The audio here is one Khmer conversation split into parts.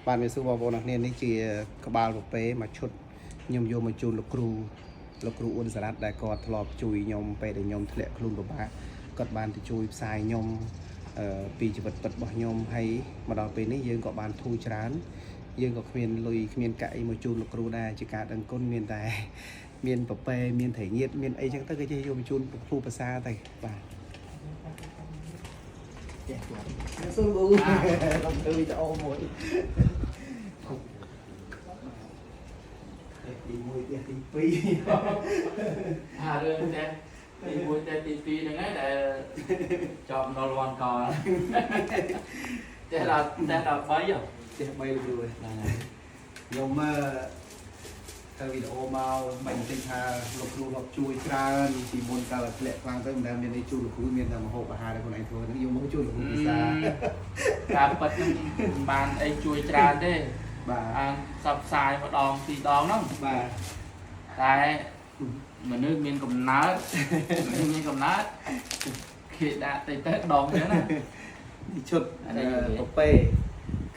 bạn về sư bảo bộ này nên chỉ các bạn một bé mà chút nhom vô mà chun lục cừu uốn sạt đại cọt lọp chui nhom pe để nhom thẹn luôn của bạn cọt bàn thì chui xài nhomปีจีบปัดบ่ยมให้มาดอเป็นนี่ยังก็บานทูจานยังก็เมียนลุยเมียนไก่มาจูนลูกครูได้จิกาดังก้นเมียนแต่เมียนปะเปเมียนไถเงียดเมียนไอ้จังตั้งใจโยมจูนครูภาษาแต่บ่าสู้บูต้องตื่นจะโอ้โหตีมวยตีปีเรื่องเจ๊ตีมวยตีปีนึงไงแต่จอมนอร์วันก่อนแต่เราไปอยู่เจ็บใบเลยโยมมาถ้าวิดีโอมาบันทึกหาลูกครูลูกช่วยจานตีมวยการเละฟังตั้งแต่เมียนในจูลูกครูเมียนทำหกอาหารคนไหนทัวร์นั่งโยมมาช่วยลูกครูพิซซ่าการปัดนึงบานไอช่วยจานได้บ่าสับสายมาดองตีดองน้องบ่าแต่เหมือนนึกมีนกับนัดมีกับนัดขีดดาตีเตะดองเนี้ยนะชุดโอเป้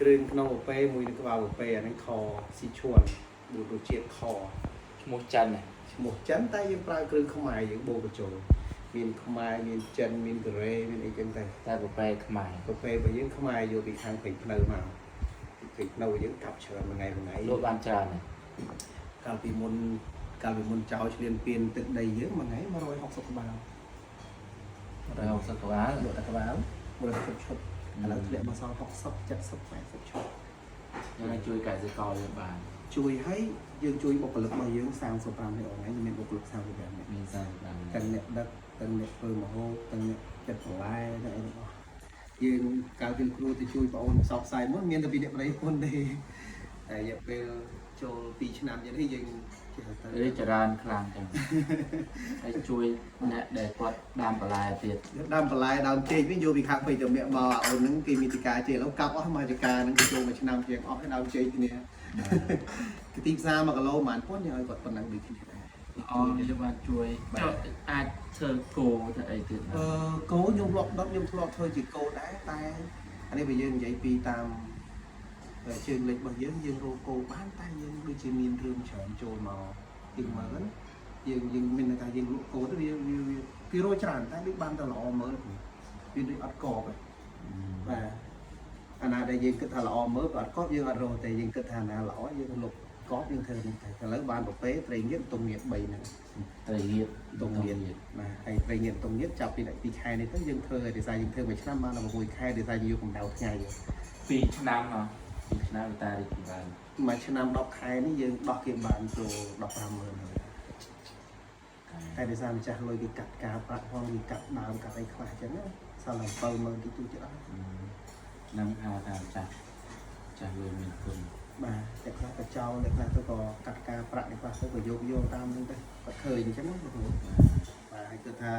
กลืนขนมโอเป้มวยนึกว่าโอเป้อันนั้นคอสีชวนบูดูเจียคอหมูจันเนี่ยหมวกจันใต้ยังปลายกลืนขมายยังโบกระโจมีนขมายมีนจันมีนกระเรมีนไอ้จังแต่บุไปขมายโอเป้ไปยังขมายอยู่ปีข้างผิดเนื้อมาผิดเนื้อยังกลับเชิญมาไงรูปบานจานเนี่ยการปีมนเจ้าเรียนเปลี่ยนตึกใดเยอะมาไงมา160 กว่าบาท160 กว่าบาท160 ชุดแล้วเรียนมา60 70 80 ชุดยังไงช่วยไก่สกอร์ยังบานช่วยให้ยังช่วยบุคลิกมายังสร้างสปรามให้ออกไงยังเป็นบุคลิกสร้างแบบนี้มีสร้างกันเนี่ยดักกันเนี่ยเปิดมาโฮกันเนี่ยจัดของไล่ได้หรือเปล่ายังการเป็นครูที่ช่วยปอนสอบใส่มันมีแต่ปีเด็กอะไรคนเดียแต่อย่าเป็นโจปีชนะอย่างที่ยังจะรานคลางจังไอ้ช่วยเนี่ยเด็กวัดดามปลายเตียดดามปลายดามเจไม่โยบีข้างไปจะเมียบ่าวนั่งกีมิติกาเจแล้วกับอ้อมาจากการนั่งโจมาชนะเพียงอ้อให้ดามเจทีเนี้ยตีซ่ามากระโลมันพ้นยังไงกดคนนั่งดีที่ไหนอ๋อเรียกว่าช่วยอาจเธอโกถ้าไอ้เตียดโกยมหลอกยมทะเลาะเธอจีโกได้แต่อันนี้ไปยืนใหญ่ปีตามเชิงเล็กบางยืนโรโกบ้านใต้ยืนดูจีมีนเรื่องเฉินโจมาจึงมาแล้วยืนมีในการยืนโรโกตัวยืนพี่โรจานใต้บิ๊กบ้านตลอดเมื่อยืนด้วยอัดกอบไปแต่อันนั้นได้ยืนกึศหล่อเมื่ออัดกอบยืนอัดโรแต่ยืนกึศหนาหล่อยืนหลบกอบยืนเธอแต่แล้วบ้านแบบเป๊ะเตยเงี้ยตรงเงี้ยใบนั่นเตยเงี้ยตรงเงี้ยมาไอ้เตยเงี้ยตรงเงี้ยจับปีไหนปีใครในตั้งยืนเธอดีไซน์ยืนเธอไปชั้นมาเราบอกใครดีไซน์อยู่ของดาวทั้งไงปีน้ำเนาะปีน้ำตาดีกี่บานมาชนะดอกไข่นี่ยังดอกเก็บบานตัวดอกประเมินเลยไข่ดีไซน์จะลอยไปกัดกาปะพอมีกัดดาวกัดไอ้ขวาจะเนี่ยสลับเปิลมันที่ตัวจะได้น้ำหาทางจะรวยเป็นคนมาแต่คลาตะเจ้าแต่คลาตัวก็กัดกาปะในคลาตัวก็โยตามนั่นไปก็เคยใช่ไหมมาให้ก็ท่า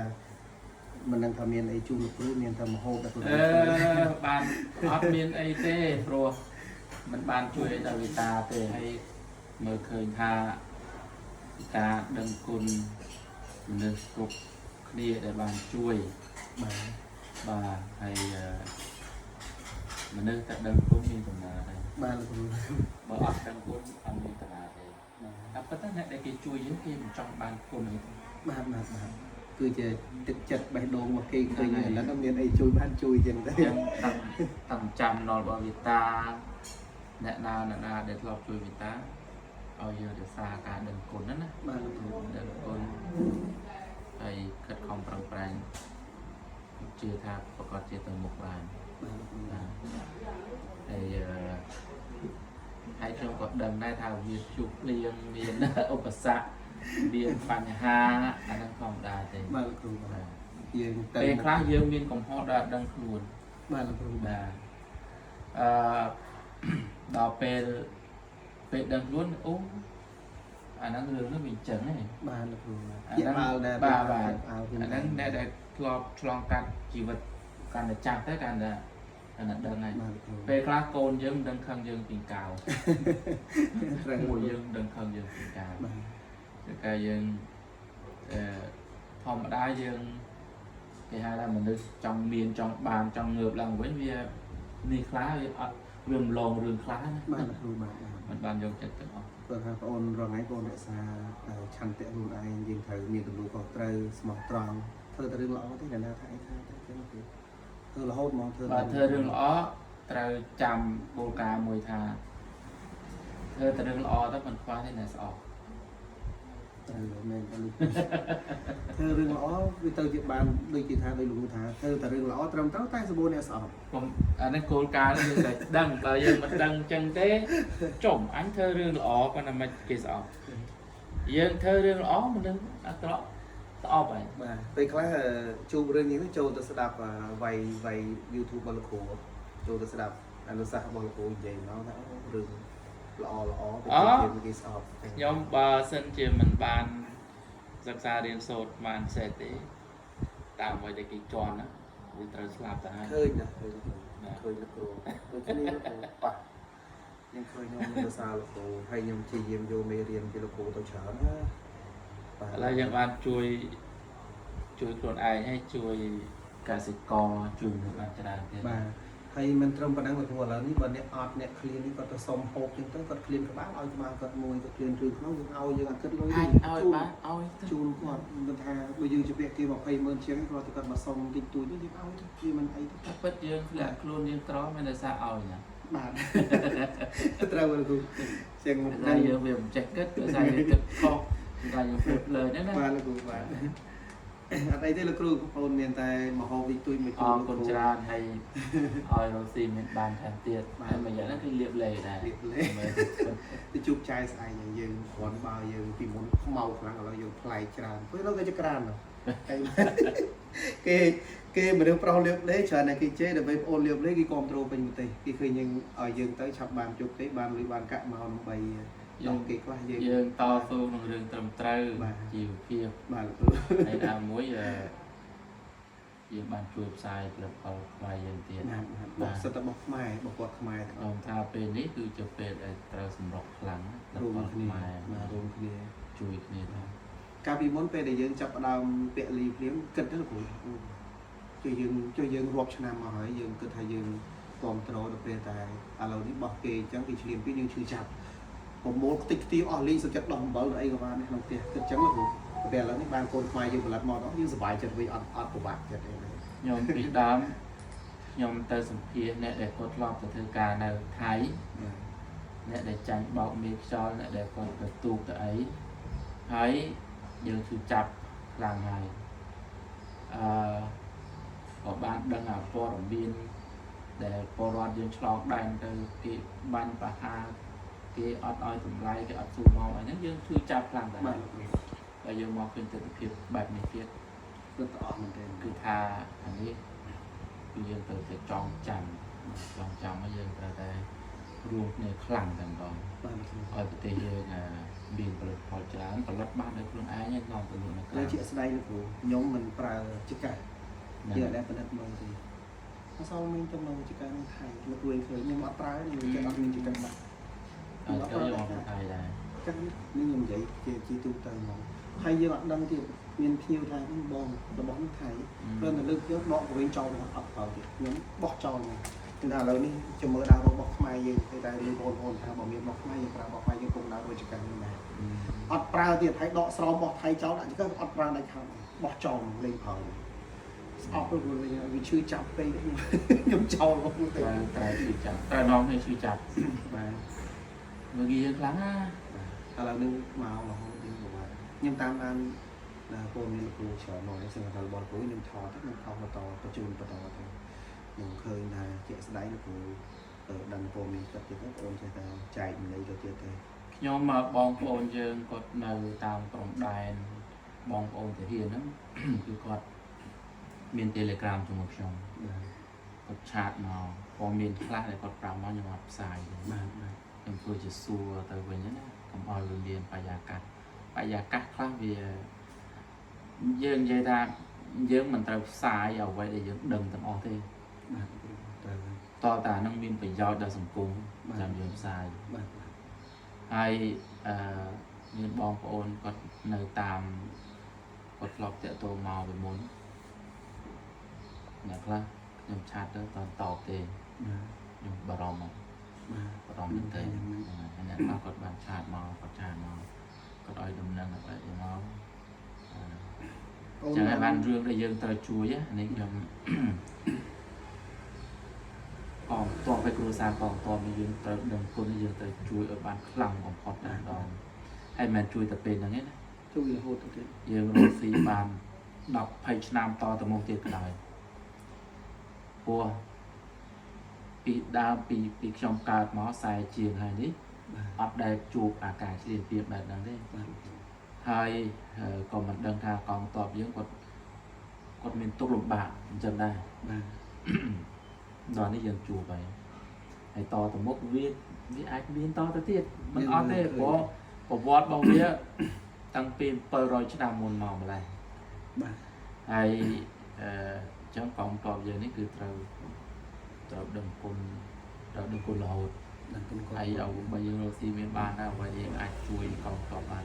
มันนั่งทำเมียนไอจูลูกรู้เมียนทำโฮกับตัวบานอัพเมียนไอเต้โปรมันบานช่วยดาวิตาเตให้เมื่อเคยทาตาดังคุณเนื้อกรุบเคลียได้บานช่วยบาให้มันเนื้อแต่ดังคุณมีตรงนั้นอะไรบานคุณบาอัดดังคุณอันมีตลาดเลยแต่ตั้งแต่ได้กินช่วยยังกินจังบานคุณเลยบานคือจะติดจัดใบโดงมาเก่งเคยเนี่ยแล้วก็เมียนไอจุยบ้านจุยจังได้ตั้งจำนอนบวิตาแนะนาเด็ดรอบช่วยวิตาเอาเยอะเดี๋ยวซาการเดินกลนั่นนะบ้านเดินกลไอ้คัดคอมปรังแปลงเชื่อท่าประกอบเจตังมุกบานไอ้ช่วงกดเดินได้ท่าวิชุกเลียงเวียนอุปสรรคเบียนปัญหาอันนั้นของดาเต็มบ้านครูเป็นครั้งเยอะเวียนของพ่อดาดังครูบ้านครูดาดาวเป็นดังล้วนโอ้อันนั้นเรื่องนั้นมีจังไงบ้านครูอันนั้นบ้าอันนั้นได้ลองการชีวิตการจะจังได้การจะอันนั้นดังไงเป็นครั้งโกนยังดังคังยังปีกาวมวยยังดังคังยังปีกาวcái dương phòng đá dương thì hai là mình được trong miền trong bàn trong ngược là với ni khá វាម្លងរឿងខ្លះណា បានគ្រូបាន មិនបានយកចិត្តទាំងអស់ គាត់ថាបងរងថ្ងៃបងរក្សាឆន្ទៈខ្លួនឯងយើងត្រូវមានទំនួលខុសត្រូវស្មោះត្រង់ធ្វើតែរឿងល្អទេអ្នកណាថាអីថាតែចឹងគឺធ្វើរហូតមកធ្វើ បើធ្វើរឿងល្អត្រូវចាំគោលការណ៍មួយថាធ្វើតែរឿងល្អទៅមិនខ្វះទេអ្នកស្អប់ ត្រូវមែនធ្វើរឿងល្អវាទៅជាបានដូចគេថាដោយលោកថាធ្វើតែរឿងល្អត្រឹមត្រូវតែសម្បូរអ្នកស្អប់ ខ្ញុំអានេះគោលការណ៍នេះយើងតែដឹងបើយើងមិនដឹងអញ្ចឹងទេចុំអញធ្វើរឿងល្អប៉ុន្តែមិនគេស្អប់យើងធ្វើរឿងល្អមនុស្សអាក្រក់ស្អប់ហើយ បាទពេលខ្លះជួបរឿងនេះចូលទៅស្ដាប់វាយ YouTube របស់លោកគ្រូចូលទៅស្ដាប់អនុសាសន៍របស់លោកគ្រូនិយាយមកថារឿងល្អទៅគេស្អប់ ខ្ញុំបើសិនជាមិនបានសិក្សារៀនសូត្របានសេះទេតាមអ្វីដែលគេជន់ណាវាត្រូវស្លាប់ទៅហើយ ឃើញណាឃើញលោកគ្រូដូចគ្នាប៉ះខ្ញុំឃើញខ្ញុំទៅសារលោកគ្រូហើយខ្ញុំព្យាយាមយកមេរៀនពីលោកគ្រូទៅច្រើនណាបាទ ឥឡូវយើងបានជួយខ្លួនឯងហើយជួយកសិករជួយមនុស្សបានច្រើនទៀត បាទហើយមិនត្រឹមប៉ុណ្ណឹងលោកគ្រូឥឡូវនេះបើអ្នកអត់អ្នកឃ្លាននេះគាត់ទៅសុំហូបចឹងទៅគាត់ឃ្លានក្បាលឲ្យក្បាលគាត់មួយគាត់ឃ្លានរឿងក្នុងយើងឲ្យយើងអត់គិតលុយ អាចឲ្យបានឲ្យទៅ ជូនគាត់គាត់ថាបើយើងជាពាក្យគេ200000ជាងគាត់ទៅគាត់មកសុំតិចតួចនេះយើងឲ្យទៅគេមិនអីទេ តែពិតយើងធ្លាក់ខ្លួនយើងក្រមិនដោយសារឲ្យណា បាទត្រូវលោកគ្រូជាងមុខ តែយើងវាមិនចេះគិតដោយសារយើងគិតខុសតែយើងភ្លេចលើហ្នឹងណា បាទលោកគ្រូបាទអត់អីទេលោកគ្រូបងប្អូនមានតែមហោវិទូចមួយ អរគុណច្រើនហើយឲ្យរកស៊ីមានបានថែមទៀតហើយមួយយ៉ាងហ្នឹងគឺលៀបលេដែរ រៀបលេទៅជួបចាយស្អែកយើងគ្រាន់បើយើងពីមុនខ្មៅខ្លាំងឥឡូវយើងប្លែកច្រើនពេលនោះក៏ជាក្រានគេមនុស្សប្រុសលៀបលេច្រើនតែគេជេរដើម្បីបងប្អូនលៀបលេគេគ្រប់គ្រងពេញប្រទេសគេឃើញយើងឲ្យយើងទៅឆាប់បានជោគទេបានលុយបានកាក់មកដើម្បីយើងគេខ្លះយើង យើងតស៊ូនឹងរឿងត្រឹមត្រូវជីវភាព បាទលោកគ្រូ ហើយដល់មួយយើងបានជួយផ្សាយផលិតផលខ្មែរយើងទៀត បាទសិតតែរបស់ខ្មែររបស់គាត់ខ្មែរទាំងអ ខ្ញុំ ស់ ថាពេលនេះគឺជាពេលដែលត្រូវសម្រុកខ្លាំងផលិត រួម ផល គ្នា ខ្មែរ បាទរួមគ្នា ជួយគ្នាទៅ កាលពីមុនពេលដែលយើងចាប់ផ្ដើមពលីភ្លាមគិតទៅលោកគ្រូជួយយើងរាប់ឆ្នាំមកហើយយើងគិតថាយើងគ្រប់ត្រូលទៅពេលតែឥឡូវនេះបោះគេអញ្ចឹងគេឈ្លាមពីយើងឈឺចាប់ប្រមូលខ្ទេចខ្ទីអស់លីសុខចិត្តដោះអំបិលអីក៏បានដែរក្នុងផ្ទះគិតអញ្ចឹងលោកគ្រូពេលឥឡូវនេះបានកូនខ្មែរយើងផលិតមកដល់យើងសុបាយចិត្តវិញអត់ពិបាកចិត្តទេ ខ្ញុំពីដើមខ្ញុំទៅសម្ភាសអ្នកដែលគាត់ធ្លាប់ទៅធ្វើការនៅថៃអ្នកដែលចាញ់បោកមេខ្យល់អ្នកដែលគាត់ទៅទូកទៅអីហើយយើងជួយចាប់ខ្លាំងហើយក៏បានដឹងអាព័ត៌មានដែលពលរដ្ឋយើងឆ្លងដែនទៅគេបាញ់ប្រហារគេអត់ឲ្យតម្លៃគេអត់ស៊ូមកអីហ្នឹងយើងជួយចាប់ខ្លាំងដែរ បាទ ហើយយើងមកឃើញទស្សនវិជ្ជាបែបនេះទៀត គឺតអស់មែនទេ គឺថាអានេះគឺយើងត្រូវតែចងចាំហើយយើងត្រូវតែរួមគ្នាខ្លាំងតែម្ដង បាទ ឲ្យប្រទេសយើងមានផលិតផលច្រើនផលិតបានដោយខ្លួនឯងហើយនាំទៅលក់នៅក្រៅ លើជាស្ដីលោកគ្រូខ្ញុំមិនប្រើចកាយើងអត់ដែលផលិតមកទេអសល់មានទៅមកចកានៅថៃលោកគ្រូឃើញខ្ញុំអត់ប្រើខ្ញុំចិត្តអត់មានចកាបាត់ ហើយក៏យកមកថៃដែរ ចឹងនេះខ្ញុំនិយាយជាទូទៅមកហើយយើងអត់ដឹងទៀតមានភ្ញៀវថាបងរបស់នេះថៃព្រោះតែលើកយកដកទៅវិញចោលមកអត់ប្រើទៀតខ្ញុំបោះចោលមកគឺថាឥឡូវនេះចាំមើលដល់របស់ខ្មែរយើងតែលើបងប្អូនថាបើមានរបស់ខ្មែរយើងប្រើរបស់ខ្មែរយើងគុំដល់រួចចកានេះណាអត់ប្រើទៀតហើយដកស្រោមរបស់ថៃចោលដាក់ចកាអត់ប្រើដាច់ខាតបោះចោលលេងប្រើស្អប់ទៅវាឈឺចាប់ពេកខ្ញុំចោលមកទៅ តែឈឺចាប់តែនាំឲ្យឈឺចាប់ បាទ មើលគេយើងខ្លាំងណា ឥឡូវនេះមករហូតយើងบอกខ្ញុំតាមដានពលមានលោកគ្រូច្រើនមកសឹងថារបស់គ្រូខ្ញុំថតខ្ញុំខំបន្តបញ្ជូនបន្តទៅខ្ញុំឃើញថាជាក់ស្ដែងលោកគ្រូដឹងពលមានចិត្តទៀតបងប្អូនចេះតែចែកន័យទៅទៀតទៅ ខ្ញុំមកបងប្អូនយើងគាត់នៅតាមព្រំដែនបងប្អូនទាហានហ្នឹង គឺគាត់មាន Telegram ជាមួយខ្ញុំគាត់ឆាតមកព័ត៌មានខ្លះដែលគាត់ប្រាប់មកខ្ញុំអត់ផ្សាយទេ បាទ ខ្ញុំធ្វើជាសួរទៅវិញណាកុំឲ្យវាមានបរិយាកាសខ្លះវាយើងនិយាយថាយើងមិនត្រូវផ្សាយអ្វីដែលយើងដឹងទាំងអស់ទេ បាទ តើតានឹងមានប្រយោជន៍ដល់សង្គមចាំយើងផ្សាយ បាទ ហើយមានបងប្អូនគាត់នៅតាមគាត់ធ្លាប់តាក់ទងមកពីមុនអ្នកខ្លះខ្ញុំឆាតទៅតតបទេខ្ញុំបារម្ភមក មែនទេអ្នកខ្លះគាត់បានឆាតមកគាត់ឆាតមកគាត់ឲ្យដំណឹងអ្វីមកចឹងហើយបានរឿងដែលយើងត្រូវជួយនេះខ្ញុំបងតបទៅគ្រួសារបងតបយើងត្រូវដឹងគុណយើងត្រូវជួយឲ្យបានខ្លាំងបំផុតតែម្ដងហើយមិនជួយតែពេលហ្នឹងទេណាជួយរហូតទៅទៀតយើងរកស៊ីបាន10 20ឆ្នាំតទៅមុខទៀតក៏ដោយព្រោះពីដើមពីខ្ញុំកើតមក40ជាងហើយនេះអត់ដែលជួបអាការឆ្លៀនពៀនបែបហ្នឹងទេហើយក៏មិនដឹងថាកងតបយើងគាត់មានទុកលំបាកអញ្ចឹងដែរបាទដល់នេះយើងជួបហើយតទៅមុខវាអាចមានតទៅទៀតមិនអត់ទេព្រោះប្រវត្តិរបស់វាតាំងពី700ឆ្នាំមុនមកម្ល៉េះបាទហើយចឹងកងតបយើងនេះគឺត្រូវដឹងគុណរហូតដឹងគុណគាត់ហើយឲ្យបើយើងរកស៊ីមានបានដែរបើយើងអាចជួយកងតបបាន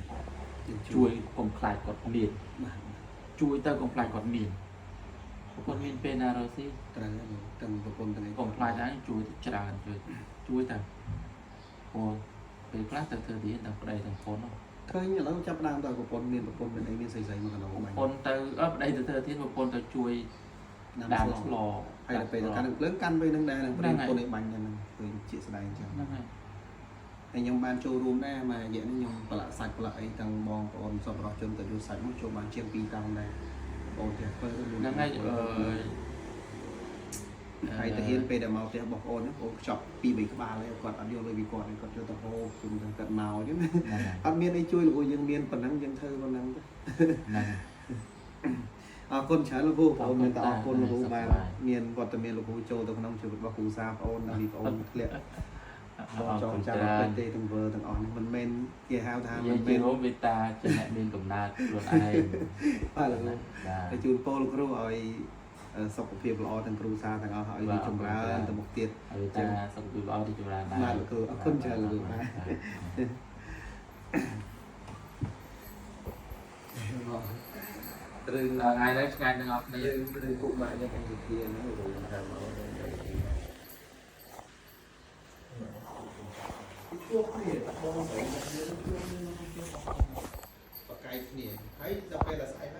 ជួយកុំខ្លាចគាត់មានបាទជួយទៅកុំខ្លាចគាត់មានគាត់មានពេលណារកស៊ីត្រូវទាំងប្រពន្ធទាំងឯងកុំខ្លាចដែរជួយច្រើនជួយទៅព្រោះពេលខ្លះទៅធ្វើទីដល់ប្តីទាំងប្រពន្ធឃើញឥឡូវចាប់ដើមទៅប្រពន្ធមានអីមានស្រីៗមកកណ្ដោប្រពន្ធទៅប្តីទៅធ្វើទៀតប្រពន្ធទៅជួយដាំឆ្លហើយទៅពេលទៅកាន់នឹងភ្លើងកាន់ពេលនឹងដែរនឹងប្រពន្ធឯងបាញ់ហ្នឹងឃើញជាស្ដែងចឹងហ្នឹងហើយខ្ញុំបានចូលរួមដែរមករយៈនេះខ្ញុំប្រឡាក់សាច់ប្រឡាក់អីទាំងបងប្អូនសប្បុរសជនទៅយកសាច់មកចូលបានជាង2តោនដែរបងផ្ទះធ្វើហ្នឹងហើយហើយទៅហ៊ានពេលដែលមកផ្ទះបងប្អូនបងខ្ចប់2-3ក្បាលហើយគាត់អត់យកលុយពីគាត់គាត់យកទៅហូបជុំទៅគាត់មកអញ្ចឹងអត់មានអីជួយលោកយើងមានប៉ុណ្ណឹងយើងធ្វើប៉ុណ្ណឹងហ្នឹងអរគុណច្រើនលោកគ្រូបងមានតែអរគុណលោកគ្រូបានមានវត្តមានលោកគ្រូចូលទៅក្នុងជីវិតរបស់គ្រូសាបងប្អូននិងបងប្អូនធ្លាក់បងចង់ចាំពេញទេទាំងវើទាំងអស់នេះមិនមែនគេហៅថាមិនមែនរោវិតាជាអ្នកមានកំណើតខ្លួនឯងបាទលោកគ្រូហើយជូនពរលោកគ្រូឲ្យសុខភាពល្អទាំងគ្រូសាទាំងអស់ឲ្យរីកចម្រើនទៅមុខទៀតហើយតាសុខភាពល្អរីកចម្រើនដែរបាទលោកគ្រូអរគុណច្រើនលោកគ្រូបាទរឿងថ្ងៃនេះឆ្ងាយទាំងអស់គ្នារឿងគុកម៉ាក់យើងអង្គាហ្នឹងលោកគ្រូថាមកជួបគ្នាបងស្រីគ្នាជួបគ្នាបកកាយគ្នាហើយដល់ពេលដល់ស្អែក